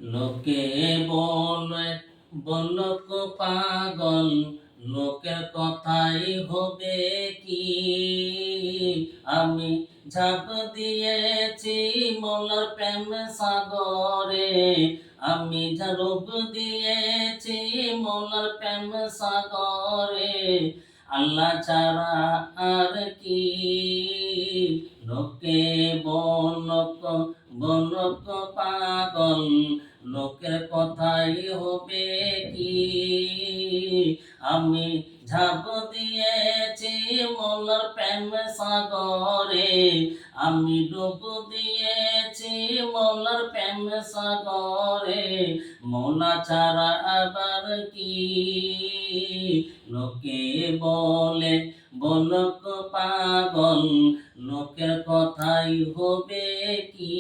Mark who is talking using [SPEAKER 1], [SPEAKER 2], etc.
[SPEAKER 1] লোকে বলে বলক পাগল, লোকের কথাই হবে কি। আমি ঝাঁপ দিয়েছি মলার প্রেম সাগরে, আমি ঝাঁপ দিয়েছি মলার প্রেম সাগরে, আল্লাহ ছাড়া আর কি। লোকে বলক বলক পাগল, লোকের কথাই হবে কি। আমি ঝাঁপ দিয়েছি মলার প্রেম সাগরে, আমি ডুব দিয়েছি মলার প্রেম সাগরে, মলা ছাড়া আবার কি। লোকে বলে বলক পাগল, লোকের কথাই হবে কি।